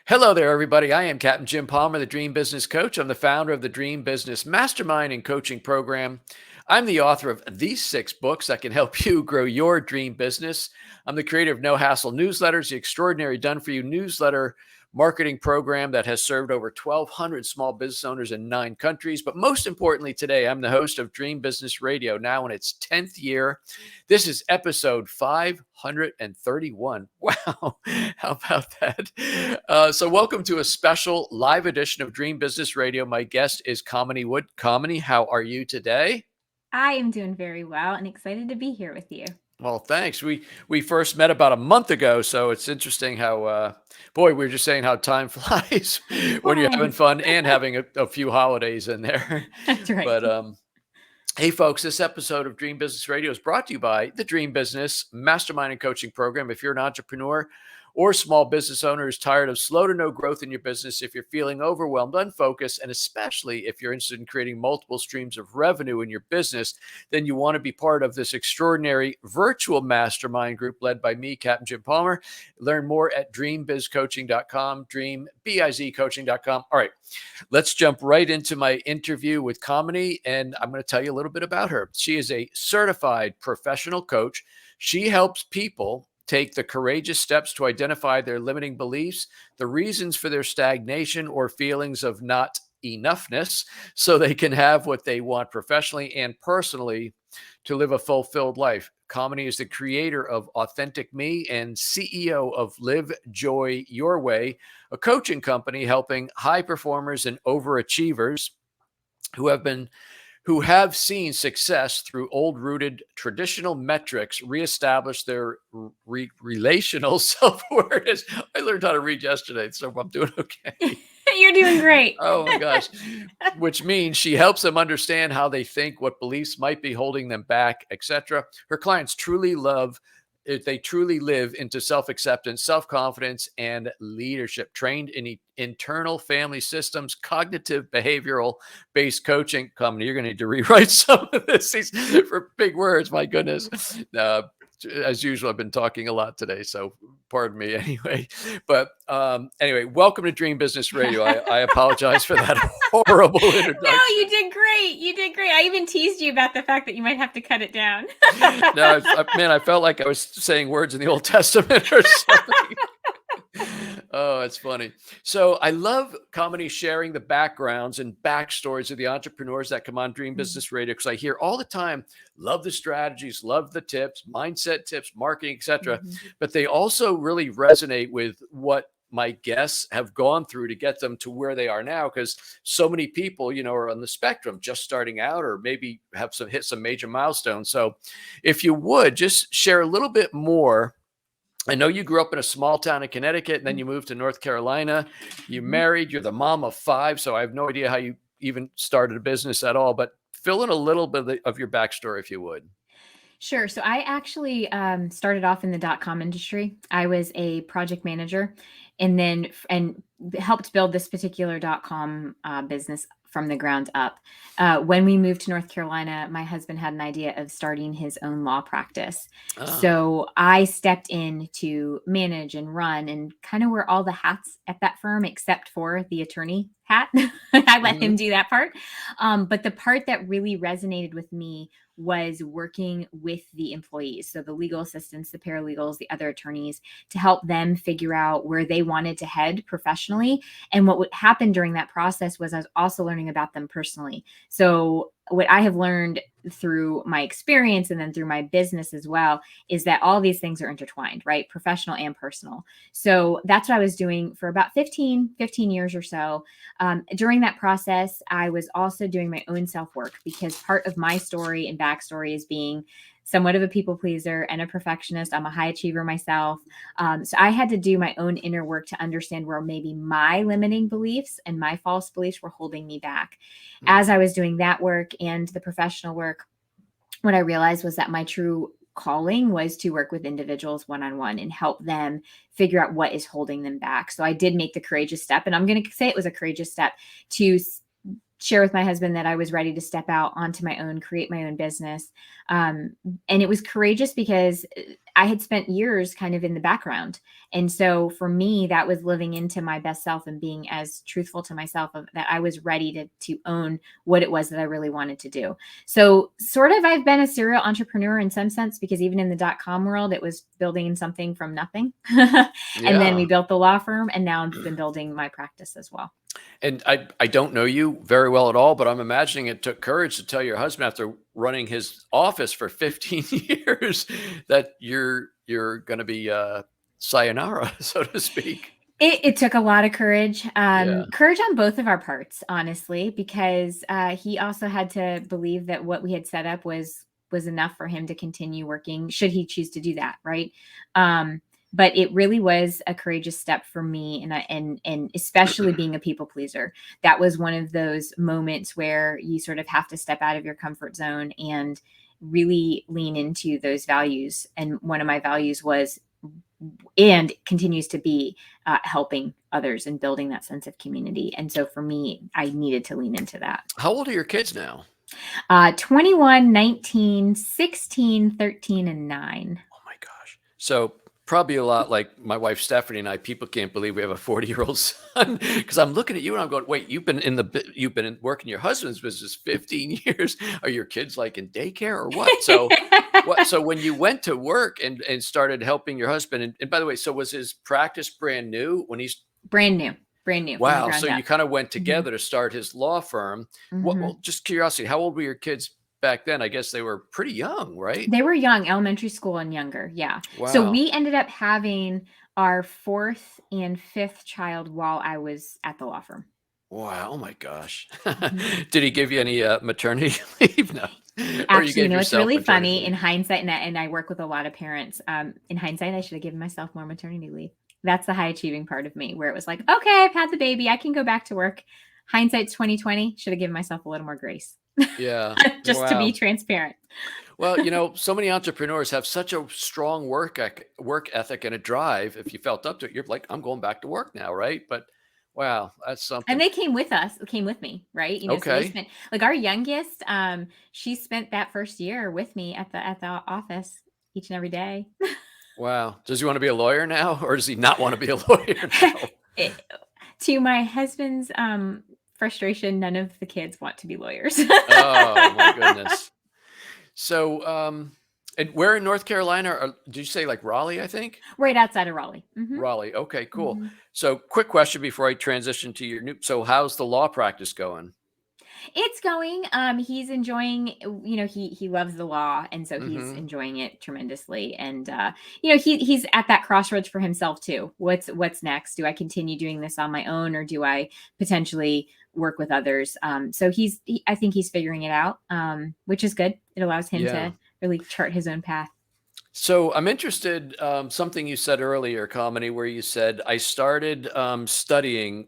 Hello there, everybody. I am Captain Jim Palmer, the Dream Business Coach. I'm the founder of the Dream Business Mastermind and Coaching Program. I'm the author of these 6 books that can help you grow your dream business. I'm the creator of No Hassle Newsletters, the extraordinary Done For You newsletter marketing program that has served over 1,200 small business owners in 9 countries. But most importantly, today, I'm the host of Dream Business Radio, now in its 10th year. This is episode 531. Wow, how about that? So welcome to a special live edition of Dream Business Radio. My guest is Kamini Wood. Kamini, how are you today? I am doing very well and excited to be here with you. Well, thanks. We first met about a month ago, so it's interesting how, boy, we were just saying how time flies It when you're having flies. fun and having a few holidays in there. That's right. But hey, folks, this episode of Dream Business Radio is brought to you by the Dream Business Mastermind and Coaching Program. If you're an entrepreneur or small business owner who's tired of slow to no growth in your business, if you're feeling overwhelmed, unfocused, and especially if you're interested in creating multiple streams of revenue in your business, then you want to be part of this extraordinary virtual mastermind group led by me, Captain Jim Palmer. Learn more at dreambizcoaching.com, dreambizcoaching.com. All right. Let's jump right into my interview with Kamini, and I'm going to tell you a little bit about her. She is a certified professional coach. She helps people take the courageous steps to identify their limiting beliefs, the reasons for their stagnation or feelings of not enoughness, so they can have what they want professionally and personally to live a fulfilled life. Kamini is the creator of Authentic Me and CEO of Live Joy Your Way, a coaching company helping high performers and overachievers who have seen success through old-rooted traditional metrics reestablish their relational self-awareness. I learned how to read yesterday, so I'm doing okay. You're doing great. Oh my gosh. Which means she helps them understand how they think, what beliefs might be holding them back, etc. Her clients they truly live into self-acceptance, self-confidence, and leadership, trained in internal family systems, cognitive behavioral based coaching. Kamini, you're going to need to rewrite some of this. These for big words, my goodness. As usual, I've been talking a lot today, so pardon me anyway. But anyway, welcome to Dream Business Radio. I apologize for that horrible introduction. No, you did great. You did great. I even teased you about the fact that you might have to cut it down. No, man, I felt like I was saying words in the Old Testament or something. Oh, it's funny. So I love Kamini sharing the backgrounds and backstories of the entrepreneurs that come on Dream Business Radio, because I hear all the time, love the strategies, love the tips, mindset tips, marketing, etc. But they also really resonate with what my guests have gone through to get them to where they are now, because so many people, are on the spectrum, just starting out, or maybe have hit some major milestones. So if you would just share a little bit more. I know you grew up in a small town in Connecticut, and then you moved to North Carolina. You married. You're the mom of 5, so I have no idea how you even started a business at all. But fill in a little bit of your backstory, if you would. Sure. So I actually started off in the .com industry. I was a project manager, and helped build this particular .com business from the ground up. When we moved to North Carolina, my husband had an idea of starting his own law practice. So I stepped in to manage and run and kind of wear all the hats at that firm, except for the attorney hat. I let him do that part. But the part that really resonated with me was working with the employees. So the legal assistants, the paralegals, the other attorneys, to help them figure out where they wanted to head professionally. And what would happen during that process was I was also learning about them personally. So what I have learned through my experience and then through my business as well is that all these things are intertwined, right? Professional and personal. So that's what I was doing for about 15 years or so. During that process, I was also doing my own self-work, because part of my story and backstory is being somewhat of a people pleaser and a perfectionist. I'm a high achiever myself. So I had to do my own inner work to understand where maybe my limiting beliefs and my false beliefs were holding me back. As I was doing that work and the professional work, what I realized was that my true calling was to work with individuals one-on-one and help them figure out what is holding them back. So I did make the courageous step, and I'm going to say it was a courageous step, to share with my husband that I was ready to step out onto my own, create my own business. And it was courageous because I had spent years kind of in the background. And so for me, that was living into my best self and being as truthful to myself that I was ready to own what it was that I really wanted to do. So sort of I've been a serial entrepreneur in some sense, because even in the .com world, it was building something from nothing. And then we built the law firm, and now I've been building my practice as well. And I don't know you very well at all, but I'm imagining it took courage to tell your husband after running his office for 15 years that you're going to be sayonara, so to speak. It took a lot of courage, Yeah. courage on both of our parts, honestly, because he also had to believe that what we had set up was enough for him to continue working, should he choose to do that, right? But it really was a courageous step for me, and especially being a people pleaser. That was one of those moments where you sort of have to step out of your comfort zone and really lean into those values. And one of my values was, and continues to be, helping others and building that sense of community. And so for me, I needed to lean into that. How old are your kids now? 21, 19, 16, 13, and 9. Oh my gosh. So probably a lot like my wife Stephanie and I. People can't believe we have a 40-year-old son, because I'm looking at you and I'm going, wait, you've been working your husband's business 15 years. Are your kids like in daycare or what? So so when you went to work and started helping your husband, and by the way, so was his practice brand new when he's brand new from the wow, ground so up. you kind of went together to start his law firm. Well, just curiosity, how old were your kids back then? I guess they were pretty young, right? They were young, elementary school and younger. Yeah. Wow. So we ended up having our 4th and 5th child while I was at the law firm. Wow. Oh my gosh. Did he give you any maternity leave? No. Actually, it's really funny in hindsight, and I work with a lot of parents. In hindsight, I should have given myself more maternity leave. That's the high achieving part of me, where it was like, okay, I've had the baby, I can go back to work. Hindsight's 2020. Should have given myself a little more grace. Yeah. Just to be transparent. Well, so many entrepreneurs have such a strong work ethic and a drive. If you felt up to it, you're like, I'm going back to work now, right? But wow, that's something. And they came with me, right? So they spent, like, our youngest, she spent that first year with me at the office each and every day. Wow. Does he want to be a lawyer now, or does he not want to be a lawyer now? To my husband's frustration, none of the kids want to be lawyers. Oh my goodness. So, and where in North Carolina? Did you say like Raleigh, I think? Right outside of Raleigh. Raleigh. Okay, cool. So quick question before I transition to your new, so how's the law practice going? It's going. He's enjoying, he loves the law. And so he's enjoying it tremendously. And, he's at that crossroads for himself too. What's next? Do I continue doing this on my own, or do I potentially work with others? So I think he's figuring it out, which is good. It allows him to really chart his own path. So I'm interested, something you said earlier, Kamini, where you said, I started studying,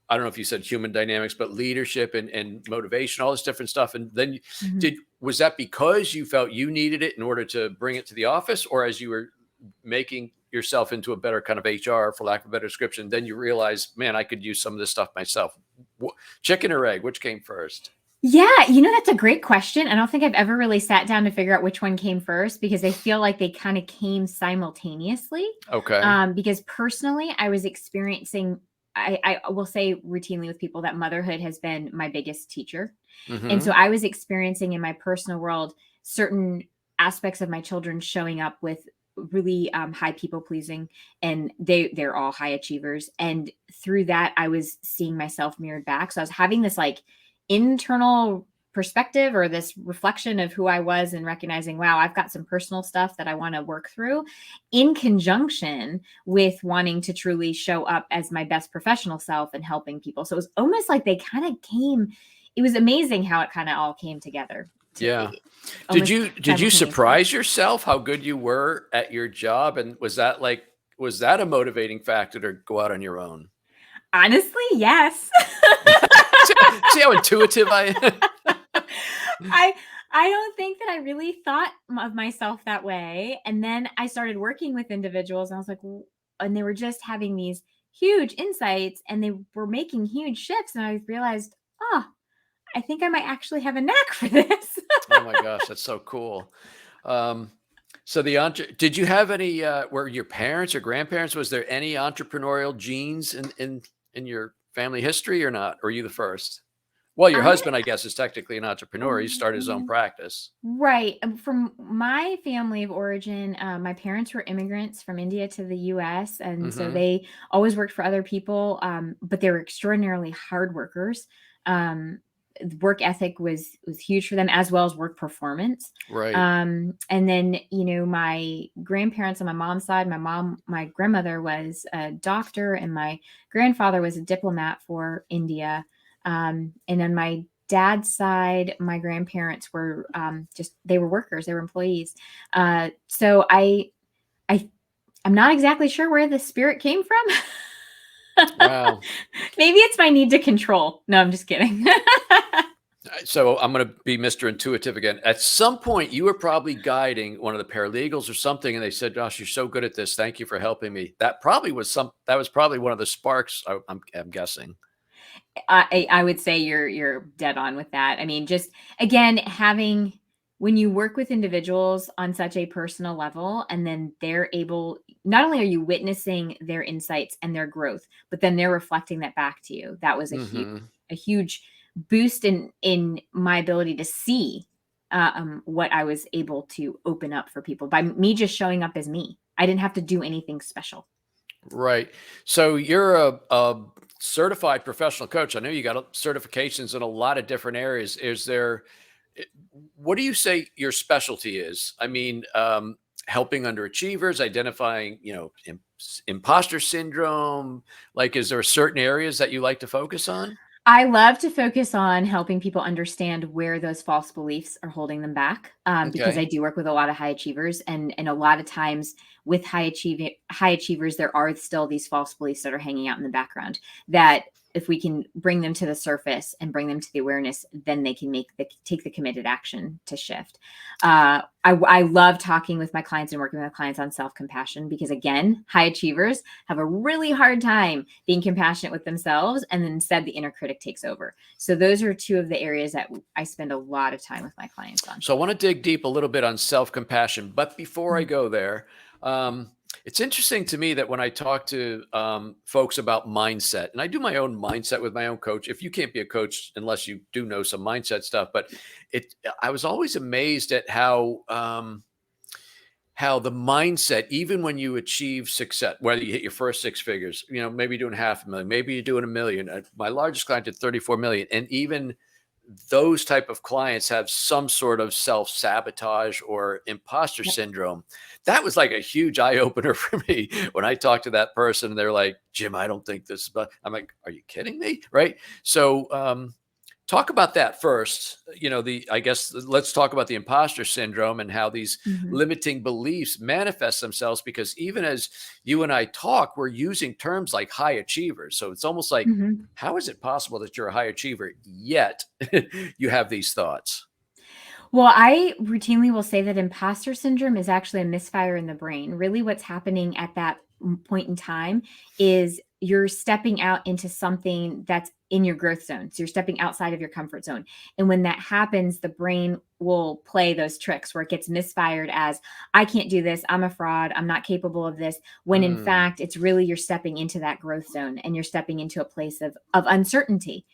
I don't know if you said human dynamics, but leadership and motivation, all this different stuff. And then was that because you felt you needed it in order to bring it to the office, or as you were making yourself into a better kind of HR, for lack of a better description, then you realized, man, I could use some of this stuff myself? Chicken or egg, which came first? Yeah, that's a great question. I don't think I've ever really sat down to figure out which one came first, because I feel like they kind of came simultaneously. Okay. Because personally, I was experiencing, I will say routinely with people, that motherhood has been my biggest teacher. And so I was experiencing in my personal world certain aspects of my children showing up with really high people pleasing, and they're all high achievers. And through that, I was seeing myself mirrored back. So I was having this like internal perspective, or this reflection of who I was, and recognizing, wow, I've got some personal stuff that I want to work through, in conjunction with wanting to truly show up as my best professional self and helping people. So it was almost like they kind of came, it was amazing how it kind of all came together. Yeah. Did you surprise yourself how good you were at your job? And was that a motivating factor to go out on your own? Honestly, yes. See how intuitive I am? I don't think that I really thought of myself that way. And then I started working with individuals, and I was like, and they were just having these huge insights, and they were making huge shifts. And I realized, oh, I think I might actually have a knack for this. Oh my gosh, that's so cool. Um, so did you have any, were your parents or grandparents, was there any entrepreneurial genes in your family history or not? Or are you the first? Well, your I'm husband, I guess, is technically an entrepreneur. He started his own gonna practice. Right. From my family of origin, my parents were immigrants from India to the US. And so Hmm. they always worked for other people, but they were extraordinarily hard workers. Work ethic was huge for them, as well as work performance. Right. And then, my grandparents on my mom's side, my grandmother was a doctor, and my grandfather was a diplomat for India. And then my dad's side, my grandparents were they were workers, they were employees. So I I'm not exactly sure where the spirit came from. Wow. Maybe it's my need to control. No, I'm just kidding. So I'm going to be Mr. Intuitive again. At some point, you were probably guiding one of the paralegals or something, and they said, "Gosh, you're so good at this. Thank you for helping me." That was probably one of the sparks. I'm guessing. I would say you're dead on with that. I mean, just again, when you work with individuals on such a personal level, and then they're able, not only are you witnessing their insights and their growth, but then they're reflecting that back to you. That was Hmm. a huge boost in my ability to see what I was able to open up for people by me just showing up as me. I didn't have to do anything special. Right. So you're a certified professional coach. I know you got certifications in a lot of different areas. I- what do you say your specialty is? I mean, helping underachievers, identifying, imposter syndrome. Like, is there certain areas that you like to focus on? I love to focus on helping people understand where those false beliefs are holding them back, because I Okay. do work with a lot of high achievers, and a lot of times with high achievers, there are still these false beliefs that are hanging out in the background. That if we can bring them to the surface and bring them to the awareness, then they can take the committed action to shift. I love talking with my clients and working with clients on self compassion, because again, high achievers have a really hard time being compassionate with themselves, and then instead the inner critic takes over. So those are two of the areas that I spend a lot of time with my clients on. So I want to dig deep a little bit on self-compassion, but before I Mhm. go there, um, it's interesting to me that when I talk to folks about mindset, and I do my own mindset with my own coach. If you can't be a coach unless you do know some mindset stuff, but I was always amazed at how the mindset, even when you achieve success, whether you hit your first six figures, maybe you're doing 500,000, maybe you're doing 1 million. My largest client did 34 million, and even those type of clients have some sort of self-sabotage or imposter Yep. syndrome. That was like a huge eye-opener for me when I talked to that person and they're like, "Jim, I don't think this," but I'm like, "Are you kidding me?" Right? So talk about that first. I guess let's talk about the imposter syndrome and how these Mhm. limiting beliefs manifest themselves, because even as you and I talk, we're using terms like high achievers. So it's almost like, Mhm. how is it possible that you're a high achiever yet you have these thoughts? Well, I routinely will say that imposter syndrome is actually a misfire in the brain. Really, what's happening at that point in time is you're stepping out into something that's in your growth zone. So you're stepping outside of your comfort zone. And when that happens, the brain will play those tricks where it gets misfired as, I can't do this. I'm a fraud. I'm not capable of this. When in Mm, fact, it's really you're stepping into that growth zone, and you're stepping into a place of uncertainty.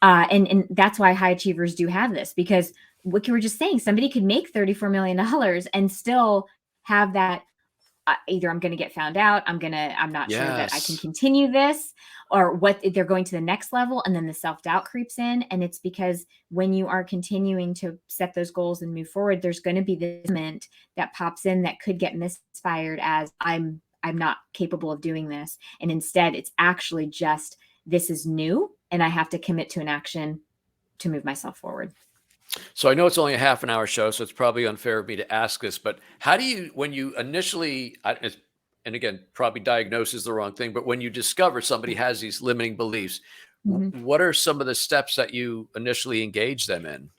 And that's why high achievers do have this, because what you were just saying, somebody could make $34 million and still have that, either I'm going to get found out, I'm not sure that I can yes. continue this, or what they're going to the next level, and then the self doubt creeps in. And it's because when you are continuing to set those goals and move forward, there's going to be this moment that pops in that could get misfired as, I'm not capable of doing this, and instead it's actually just, this is new and I have to commit to an action to move myself forward. So I know it's only a half an hour show, so it's probably unfair of me to ask this, but how do you, when you initially, and again, probably diagnose is the wrong thing, but when you discover somebody has these limiting beliefs, Mhm. what are some of the steps that you initially engage them in?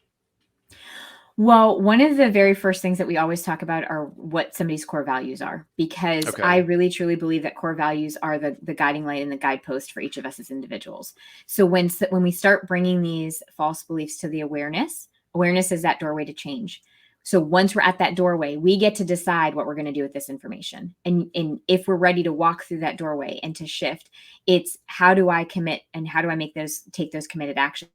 Well, one of the very first things that we always talk about are what somebody's core values are, because I Okay. really truly believe that core values are the guiding light and the guidepost for each of us as individuals. So when we start bringing these false beliefs to the awareness is that doorway to change. So once we're at that doorway, we get to decide what we're going to do with this information. And if we're ready to walk through that doorway and to shift, it's how do I commit and how do I take those committed actions?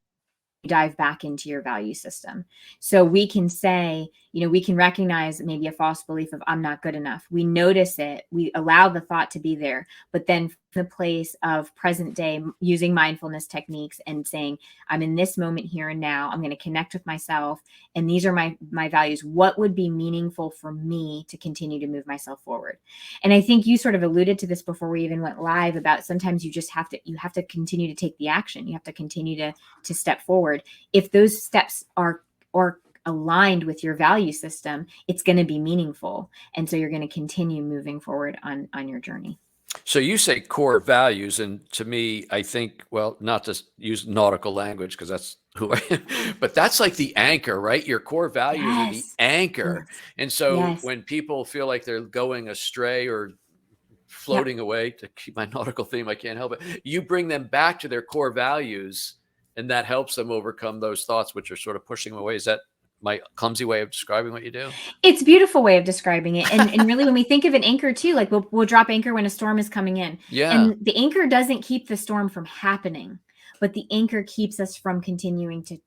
Dive back into your value system. So we can say, we can recognize maybe a false belief of I'm not good enough. We notice it, we allow the thought to be there, but then from the place of present day, using mindfulness techniques and saying, I'm in this moment here and now, I'm going to connect with myself. And these are my values. What would be meaningful for me to continue to move myself forward? And I think you sort of alluded to this before we even went live about sometimes you have to continue to take the action. You have to continue to step forward. If those steps are aligned with your value system, it's going to be meaningful. And so you're going to continue moving forward on your journey. So you say core values, and to me, I think, well, not to use nautical language because that's who I am, but that's like the anchor, right? Your core values are the Yes. anchor. Yes. And so Yes. when people feel like they're going astray or Yep. floating away, to keep my nautical theme, I can't help it. You bring them back to their core values, and that helps them overcome those thoughts, which are sort of pushing them away. Is that my clumsy way of describing what you do? It's a beautiful way of describing it. And really when we think of an anchor too, like we'll drop anchor when a storm is coming in. Yeah. And the anchor doesn't keep the storm from happening, but the anchor keeps us from continuing to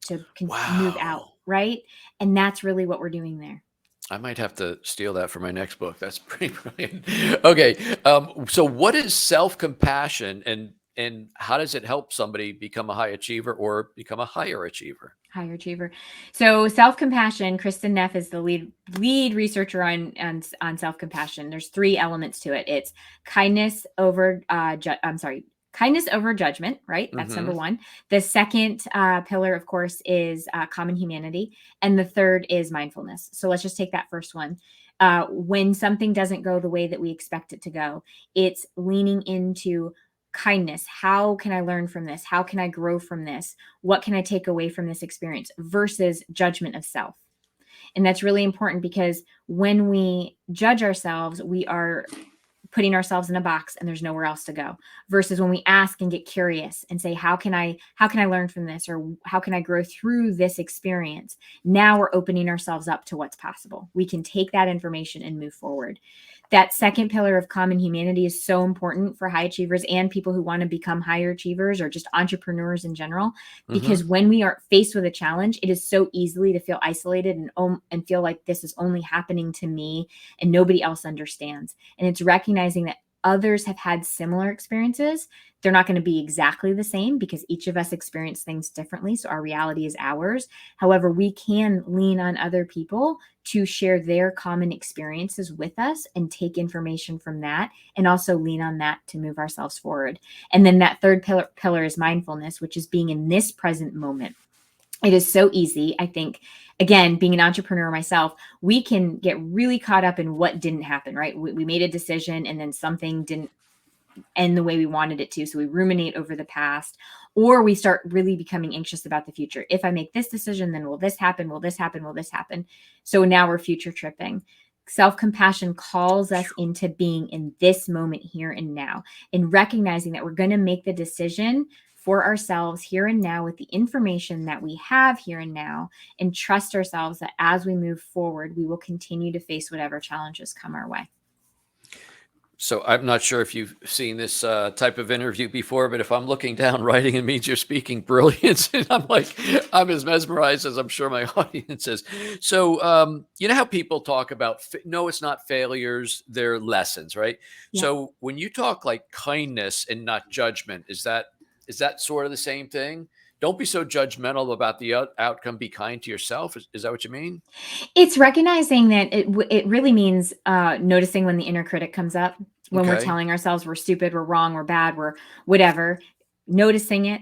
move out, Wow. right? And that's really what we're doing there. I might have to steal that for my next book. That's pretty brilliant. Okay, so what is self-compassion, and how does it help somebody become a high achiever or become a higher achiever? Higher achiever. So self-compassion, Kristen Neff is the lead researcher on self-compassion. There's three elements to it. It's kindness over kindness over judgment, right? That's number Hmm. one. The second pillar, of course, is common humanity. And the third is mindfulness. So let's just take that first one. When something doesn't go the way that we expect it to go, it's leaning into kindness. How can I learn from this? How can I grow from this? What can I take away from this experience versus judgment of self? And that's really important because when we judge ourselves, we are putting ourselves in a box and there's nowhere else to go, versus when we ask and get curious and say, how can I learn from this, or how can I grow through this experience? Now we're opening ourselves up to what's possible. We can take that information and move forward. That second pillar of common humanity is so important for high achievers and people who want to become higher achievers or just entrepreneurs in general, Hmm. because when we are faced with a challenge, it is so easily to feel isolated and feel like this is only happening to me and nobody else understands. And it's recognizing that others have had similar experiences. They're not going to be exactly the same because each of us experience things differently. So our reality is ours. However, we can lean on other people to share their common experiences with us and take information from that, and also lean on that to move ourselves forward. And then that third pillar is mindfulness, which is being in this present moment. It is so easy, I think. Again, being an entrepreneur myself, we can get really caught up in what didn't happen, right? We made a decision and then something didn't end the way we wanted it to. So we ruminate over the past, or we start really becoming anxious about the future. If I make this decision, then will this happen? Will this happen? Will this happen? So now we're future tripping. Self-compassion calls us into being in this moment here and now, and recognizing that we're going to make the decision for ourselves here and now with the information that we have here and now, and trust ourselves that as we move forward, we will continue to face whatever challenges come our way. So I'm not sure if you've seen this type of interview before, but if I'm looking down writing, it means you're speaking brilliance. And I'm like, I'm as mesmerized as I'm sure my audience is. So, you know how people talk about, no, it's not failures, they're lessons, right? Yep. So when you talk like kindness and not judgment, is that sort of the same thing? Don't be so judgmental about the outcome. Be kind to yourself. Is that what you mean? It's recognizing that it really means noticing when the inner critic comes up, when we're Okay. telling ourselves we're stupid, we're wrong, we're bad, we're whatever. Noticing it,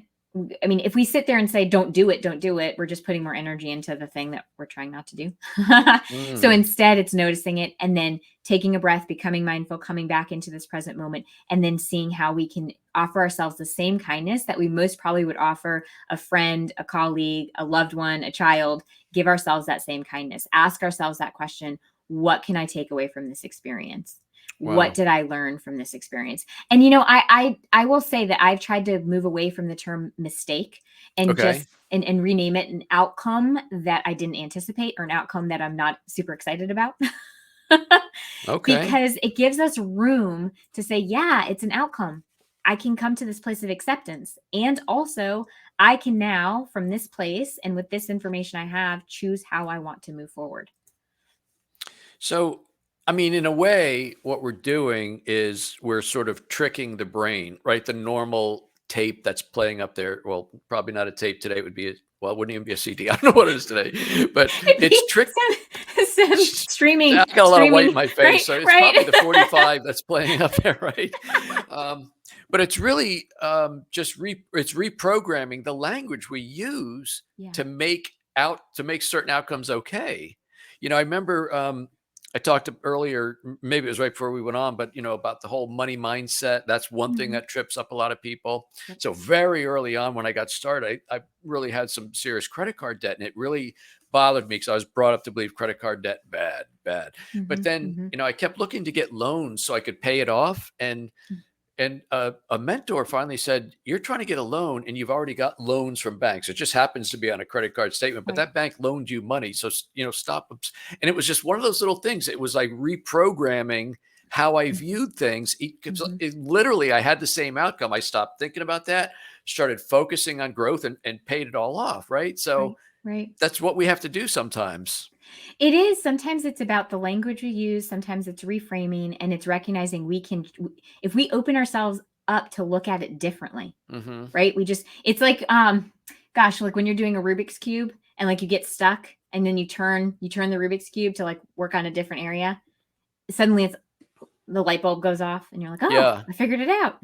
I mean, if we sit there and say, don't do it, we're just putting more energy into the thing that we're trying not to do. So Mm. instead, it's noticing it and then taking a breath, becoming mindful, coming back into this present moment, and then seeing how we can offer ourselves the same kindness that we most probably would offer a friend, a colleague, a loved one, a child. Give ourselves that same kindness. Ask ourselves that question: what can I take away from this experience? What Wow. did I learn from this experience? And I will say that I've tried to move away from the term mistake and Okay. just and rename it an outcome that I didn't anticipate, or an outcome that I'm not super excited about. Okay. Because it gives us room to say, yeah, it's an outcome. I can come to this place of acceptance. And also, I can now, from this place and with this information I have, choose how I want to move forward. So, I mean, in a way, what we're doing is we're sort of tricking the brain, right? The normal tape that's playing up there. Well, probably not a tape today. It would be, well, it wouldn't even be a CD. I don't know what it is today, but It'd it's be trick. some I streaming, got a lot of white in my right, face, so it's probably right. the 45 that's playing up there, right? Um, but it's really it's reprogramming the language we use Yeah. to make certain outcomes okay. I remember I talked earlier, maybe it was right before we went on, but about the whole money mindset. That's one thing Mhm. that trips up a lot of people. Yep. So very early on when I got started, I really had some serious credit card debt, and it really bothered me because I was brought up to believe credit card debt bad, bad. But Mhm. then, Mhm. I kept looking to get loans so I could pay it off. And a mentor finally said, "You're trying to get a loan, and you've already got loans from banks. It just happens to be on a credit card statement, but Right. that bank loaned you money. So stop." And it was just one of those little things. It was like reprogramming how I Mhm. viewed things. Mhm. Literally, I had the same outcome. I stopped thinking about that, started focusing on growth, and paid it all off. Right. So Right. Right. that's what we have to do sometimes. It is. Sometimes it's about the language we use, sometimes it's reframing, and it's recognizing if we open ourselves up to look at it differently, Hmm. right? It's like, gosh, like when you're doing a Rubik's Cube and like you get stuck and then you turn the Rubik's Cube to like work on a different area. Suddenly the light bulb goes off and you're like, oh, Yeah. I figured it out.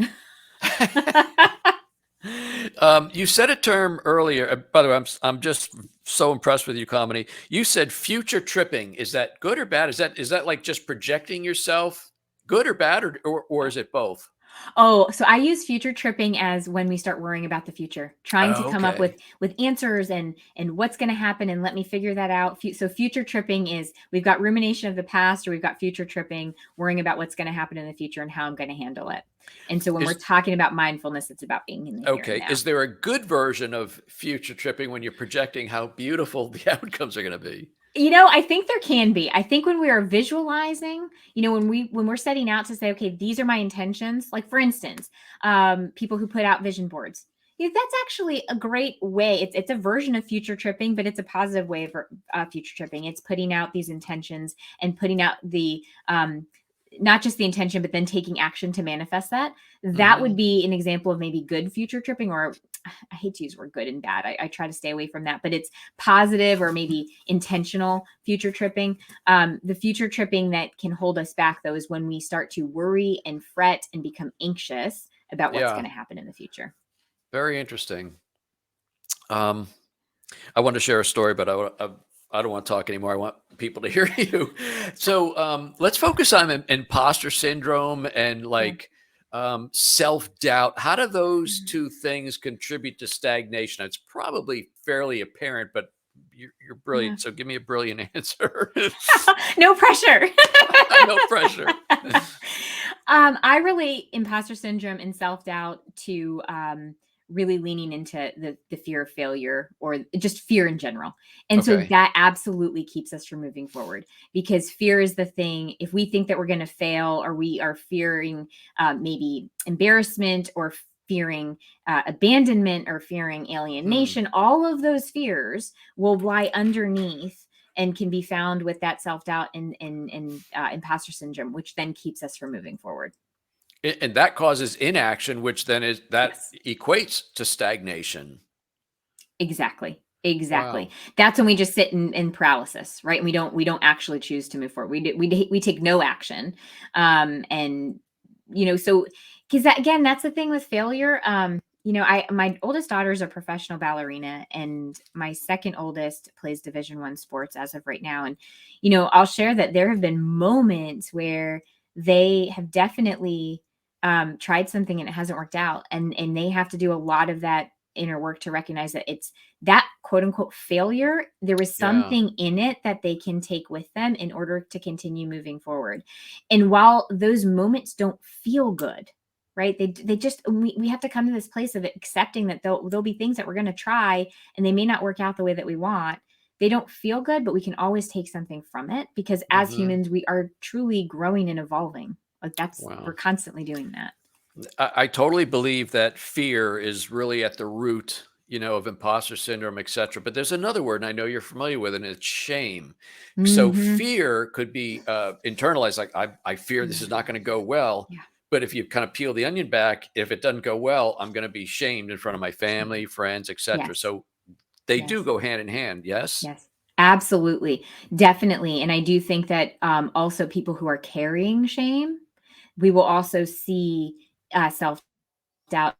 You said a term earlier. By the way, I'm just so impressed with you, Kamini. You said future tripping. Is that good or bad? Is that like just projecting yourself? Good or bad, or is it both? Oh, so I use future tripping as when we start worrying about the future, trying to Oh, come up with okay. answers and what's going to happen and let me figure that out. So future tripping is we've got rumination of the past, or we've got future tripping, worrying about what's going to happen in the future and how I'm going to handle it. And so when we're Is talking about mindfulness, it's about being in the here and okay. now. Is there a good version of future tripping when you're projecting how beautiful the outcomes are going to be? I think there can be. I think when we are visualizing, when we're setting out to say, okay, these are my intentions. Like for instance, people who put out vision boards. That's actually a great way. It's a version of future tripping, but it's a positive way of future tripping. It's putting out these intentions and putting out the not just the intention, but then taking action to manifest that. That would Hmm. be an example of maybe good future tripping, or I hate to use the word good and bad. I try to stay away from that, but it's positive or maybe intentional future tripping. The future tripping that can hold us back, though, is when we start to worry and fret and become anxious about what's Yeah. going to happen in the future. Very interesting. Um, I want to share a story, but I don't want to talk anymore. I want people to hear you. So let's focus on imposter syndrome and Yeah. like self doubt. How do those Mhm. two things contribute to stagnation? It's probably fairly apparent, but you're Yeah. brilliant. So give me a brilliant answer. No pressure. No pressure. I relate imposter syndrome and self doubt to really leaning into the fear of failure, or just fear in general. And so Okay. that absolutely keeps us from moving forward, because fear is the thing. If we think that we're going to fail, or we are fearing maybe embarrassment, or fearing abandonment, or fearing Hmm. alienation, all of those fears will lie underneath and can be found with that self-doubt and imposter syndrome, which then keeps us from moving forward. And that causes inaction, which then that Yes, equates to stagnation. exactly. Exactly. Wow. That's when we just sit in paralysis, right? And we don't actually choose to move forward. We take no action. And so because that, again, that's the thing with failure. my oldest daughter is a professional ballerina, and my second oldest plays Division I sports as of right now. And, I'll share that there have been moments where they have definitely tried something and it hasn't worked out. And they have to do a lot of that inner work to recognize that it's that quote unquote failure. There was Yeah. something in it that they can take with them in order to continue moving forward. And while those moments don't feel good, right? They just, we have to come to this place of accepting that there'll be things that we're going to try and they may not work out the way that we want. They don't feel good, but we can always take something from it, because as Hmm. humans, we are truly growing and evolving. Like we're Wow. constantly doing that. I totally believe that fear is really at the root, of imposter syndrome, et cetera. But there's another word, and I know you're familiar with it, and it's shame. So Hmm. fear could be internalized, like I fear this is not going to go well. Yeah. But if you kind of peel the onion back, if it doesn't go well, I'm going to be shamed in front of my Shame. family, friends, et cetera. Yes. So they do Yes. go hand in hand. Yes. Yes. Absolutely. Definitely. And I do think that also people who are carrying shame, we will also see self doubt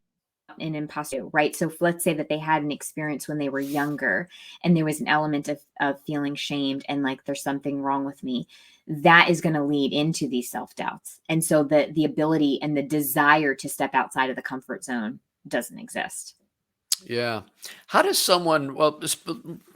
and imposter, right? So let's say that they had an experience when they were younger and there was an element of feeling shamed and like there's something wrong with me. That is going to lead into these self doubts. And so the ability and the desire to step outside of the comfort zone doesn't exist. Yeah. How does someone, well,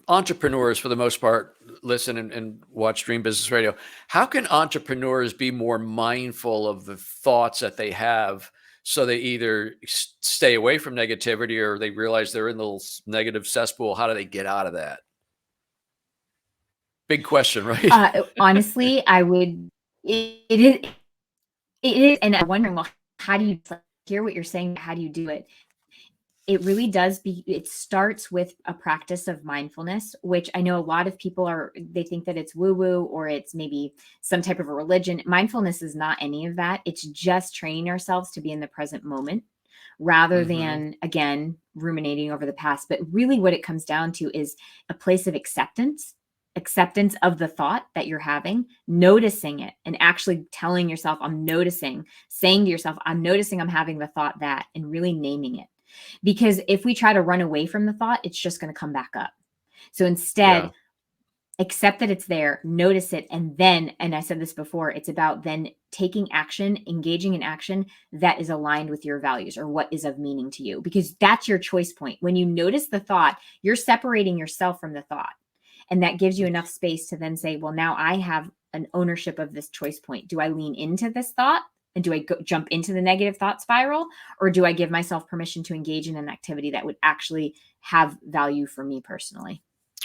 entrepreneurs for the most part, listen and watch Dream Business Radio. How can entrepreneurs be more mindful of the thoughts that they have so they either stay away from negativity or they realize they're in the little negative cesspool? How do they get out of that? Big question, right? Honestly, I would, it is. And I'm wondering, well, how do you hear what you're saying? How do you do it? It really does it starts with a practice of mindfulness, which I know a lot of people they think that it's woo woo or it's maybe some type of a religion. Mindfulness is not any of that. It's just training ourselves to be in the present moment rather Hmm. than, again, ruminating over the past. But really what it comes down to is a place of acceptance of the thought that you're having, noticing it and actually telling yourself, I'm noticing, saying to yourself, I'm noticing I'm having the thought that, and really naming it. Because if we try to run away from the thought, it's just going to come back up. So Yeah. instead, accept that it's there, notice it, and then, and I said this before, it's about then taking action, engaging in action that is aligned with your values or what is of meaning to you, because that's your choice point. When you notice the thought, you're separating yourself from the thought. And that gives you enough space to then say, well, now I have an ownership of this choice point. Do I lean into this thought? And do I jump into the negative thought spiral? Or do I give myself permission to engage in an activity that would actually have value for me personally?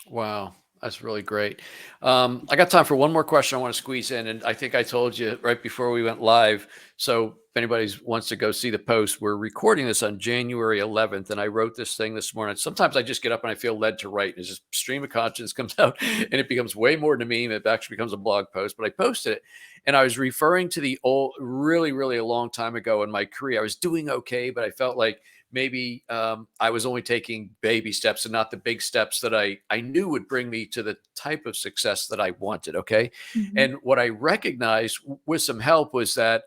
Wow, that's really great. I got time for one more question I want to squeeze in, and I think I told you right before we went live. So if anybody wants to go see the post, we're recording this on January 11th, and I wrote this thing this morning. Sometimes I just get up and I feel led to write, and it's just stream of conscience comes out, and it becomes way more than a meme. It actually becomes a blog post, but I posted it, and I was referring to the old, really, really a long time ago in my career. I was doing okay, but I felt like maybe I was only taking baby steps and not the big steps that I knew would bring me to the type of success that I wanted. Okay. Mm-hmm. And what I recognized with some help was that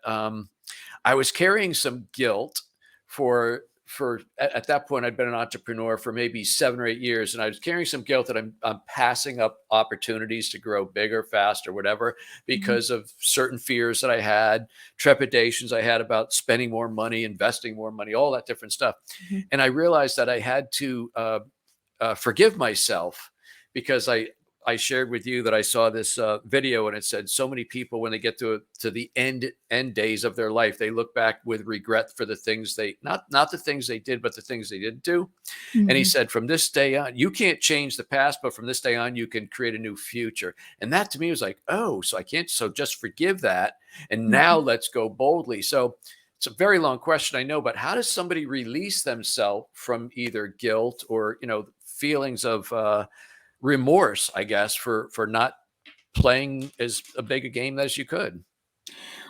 I was carrying some guilt for at that point I'd been an entrepreneur for maybe 7 or 8 years, and I was carrying some guilt that I'm passing up opportunities to grow bigger, faster, whatever, Mm-hmm. because of certain fears that I had, trepidations I had about spending more money, investing more money, all that different stuff. Mm-hmm. And I realized that I had to forgive myself because I shared with you that I saw this video and it said so many people when they get to the end days of their life, they look back with regret for the things they not the things they did, but the things they didn't do. And he Mm-hmm. said, from this day on, you can't change the past, but from this day on, you can create a new future. And that to me was like, oh, so I can't, so just forgive that. And now Mm-hmm. let's go boldly. So it's a very long question, I know, but how does somebody release themselves from either guilt or, feelings of remorse, I guess, for not playing as a big a game as you could?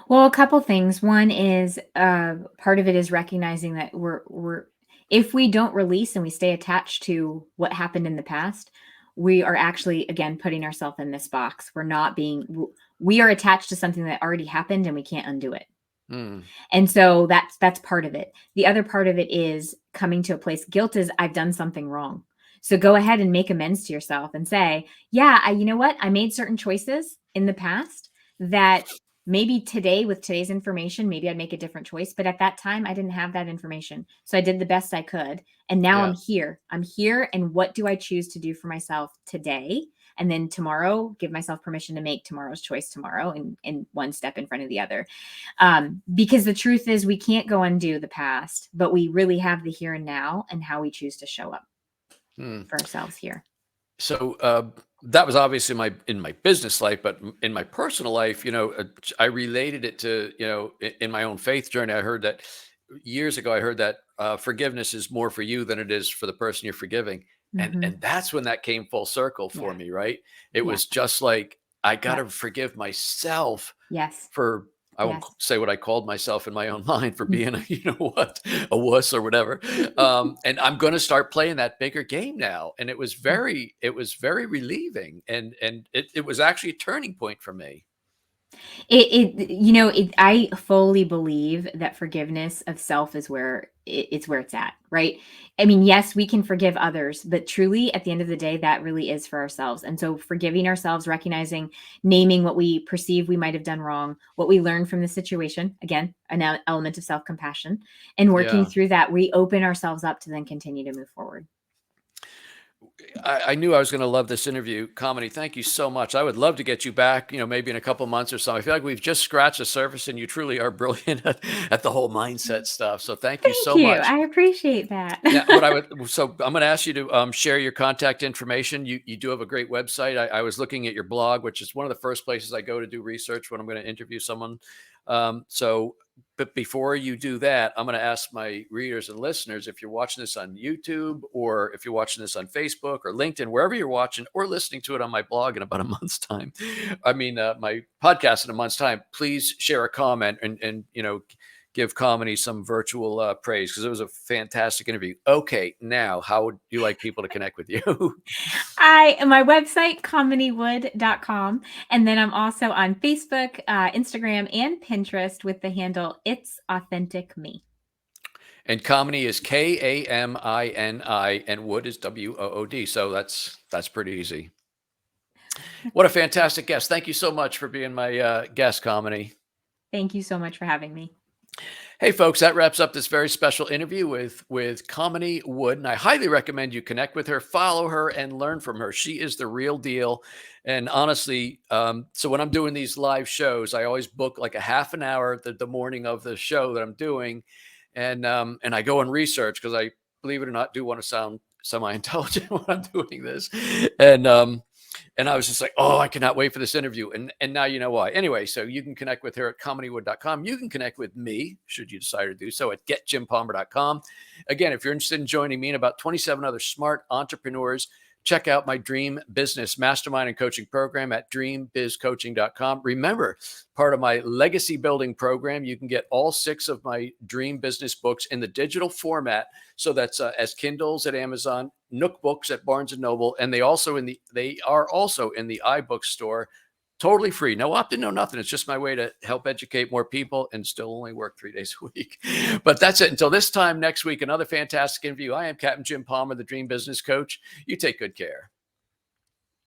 Well, a couple things. One is part of it is recognizing that we're if we don't release and we stay attached to what happened in the past, we are actually again putting ourselves in this box. We are attached to something that already happened and we can't undo it. Mm. And so that's part of it. The other part of it is coming to a place. Guilt is I've done something wrong. So go ahead and make amends to yourself and say, yeah, you know what? I made certain choices in the past that maybe today, with today's information, maybe I'd make a different choice. But at that time, I didn't have that information. So I did the best I could. And now Yeah. I'm here. I'm here. And what do I choose to do for myself today? And then tomorrow, give myself permission to make tomorrow's choice tomorrow, and one step in front of the other. Because the truth is, we can't go undo the past, but we really have the here and now and how we choose to show up Mm. for ourselves here. So that was obviously in my business life, but in my personal life, I related it to, in my own faith journey. I heard that years ago. I heard that forgiveness is more for you than it is for the person you're forgiving, and Hmm. and that's when that came full circle for Yeah. me. Right? It Yeah. was just like I got Yep. to forgive myself Yes. for. I won't Yes. say what I called myself in my own mind for being, a wuss or whatever. And I'm going to start playing that bigger game now. And it was very relieving, and it was actually a turning point for me. I fully believe that forgiveness of self is where it's where it's at, right? I mean, yes, we can forgive others, but truly at the end of the day, that really is for ourselves. And so forgiving ourselves, recognizing, naming what we perceive we might have done wrong, what we learned from the situation, again, an element of self-compassion, and working Yeah. through that, we open ourselves up to then continue to move forward. I knew I was going to love this interview. Comedy, thank you so much. I would love to get you back, maybe in a couple months or so. I feel like we've just scratched the surface, and you truly are brilliant at the whole mindset stuff. So thank you Thank so you. much. I appreciate that. Now, so I'm going to ask you to share your contact information. You do have a great website. I was looking at your blog, which is one of the first places I go to do research when I'm going to interview someone. But before you do that, I'm going to ask my readers and listeners, if you're watching this on YouTube, or if you're watching this on Facebook or LinkedIn, wherever you're watching or listening to it on my blog in about a month's time, my podcast in a month's time, please share a comment and give Kamini some virtual praise, because it was a fantastic interview. Okay, now how would you like people to connect with you? My website, kaminiwood.com. And then I'm also on Facebook, Instagram, and Pinterest with the handle It's Authentic Me. And Kamini is Kamini, and Wood is Wood. So that's pretty easy. What a fantastic guest. Thank you so much for being my guest, Kamini. Thank you so much for having me. Hey, folks, that wraps up this very special interview with Kamini Wood, and I highly recommend you connect with her, follow her, and learn from her. She is the real deal. And honestly, so when I'm doing these live shows, I always book like a half an hour the morning of the show that I'm doing, and I go and research, because I, believe it or not, do want to sound semi-intelligent when I'm doing this, and I was just like, oh, I cannot wait for this interview. And now you know why. Anyway, so you can connect with her at comedywood.com. You can connect with me, should you decide to do so, at getjimpalmer.com. Again, if you're interested in joining me and about 27 other smart entrepreneurs, check out my Dream Business Mastermind and Coaching Program at dreambizcoaching.com. Remember, part of my legacy building program, you can get all 6 of my Dream Business books in the digital format. So that's as Kindles at Amazon, Nook Books at Barnes & Noble, and they are also in the iBook store, totally free. No opt-in, no nothing. It's just my way to help educate more people and still only work 3 days a week. But that's it. Until this time next week, another fantastic interview. I am Captain Jim Palmer, the Dream Business Coach. You take good care.